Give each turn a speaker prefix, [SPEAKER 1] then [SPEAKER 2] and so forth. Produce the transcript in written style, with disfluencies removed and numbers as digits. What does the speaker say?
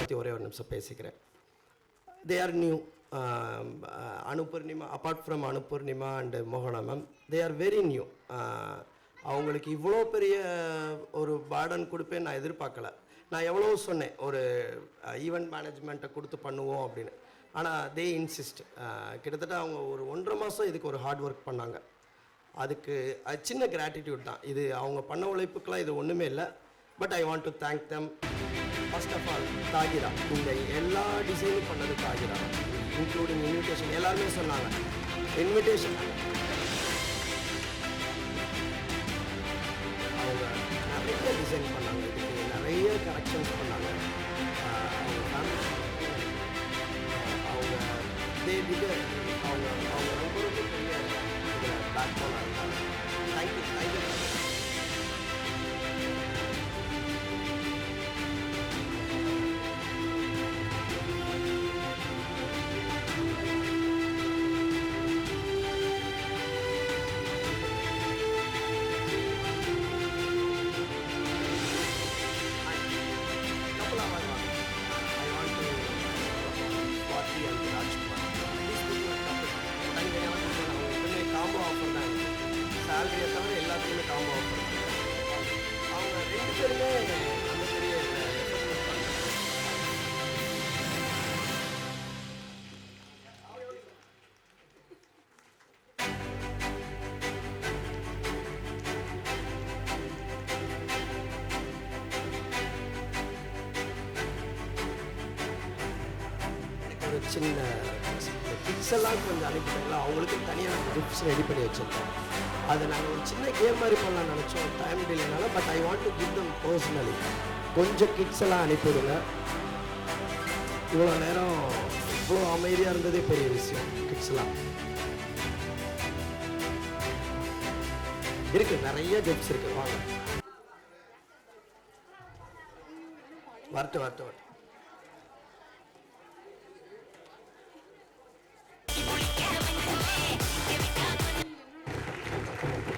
[SPEAKER 1] பற்றி ஒரே ஒரு நிமிஷம் பேசிக்கிறேன். They are new. Anupurnima, apart from Anupurnima and மோகனா ma'am, they are very new. அவங்களுக்கு இவ்வளோ பெரிய ஒரு பேர்டன் கொடுப்பேன்னு நான் எதிர்பார்க்கல. நான் எவ்வளோ சொன்னேன் ஒரு ஈவெண்ட் மேனேஜ்மெண்ட்டை கொடுத்து பண்ணுவோம் அப்படின்னு. ஆனால் தே இன்சிஸ்ட். கிட்டத்தட்ட அவங்க ஒரு 1.5 மாதம் இதுக்கு ஒரு ஹார்ட் ஒர்க் பண்ணாங்க. அதுக்கு சின்ன கிராட்டிடியூட் தான் இது. அவங்க பண்ண உழைப்புக்கெலாம் இது ஒன்றுமே இல்லை. But I want to thank them. First of all Tahira, இந்த எல்லா டிசைனும் பண்ணது தாகிரா, இன்க்ளூடிங் இன்விடேஷன். எல்லாருமே சொன்னாங்க இன்விடேஷன் அவங்க நிறைய டிசைன் பண்ணாங்க, இதுக்கு நிறைய கரெக்ஷன்ஸ் பண்ணாங்க. அவங்க ஃபேமிலி அவங்க தேடிட்டு அவங்க அவங்க ரொம்ப ரொம்ப பெரிய பேக் போனாங்க. Thank you thank you. சேலரியை தவிர எல்லாத்துக்குமே காம்போ ஆஃபர். அவங்க 2 பேருமே அந்த பெரிய ஒரு சின்ன கிட்ஸ் எல்லாம் கொஞ்சம் அனுப்பிட்டாங்களா, அவங்களுக்கு தனியாக கிஃப்ட்ஸ் ரெடி பண்ணி வச்சுருக்கோம். அதை நாங்கள் ஒரு சின்ன கேம் மாதிரி பண்ணலாம்னு நினச்சோம், டைம் டிலேனால. But I want to give them personally. கொஞ்சம் கிட்ஸ் எல்லாம் அனுப்பிவிடுங்க. இவ்வளோ நேரம் இவ்வளோ அமைதியாக இருந்ததே பெரிய விஷயம். கிட்ஸ்லாம் இருக்குது, நிறைய கிஃப்ட்ஸ் இருக்குது. வாங்க வரட்டு வரட்டு வரட்டு.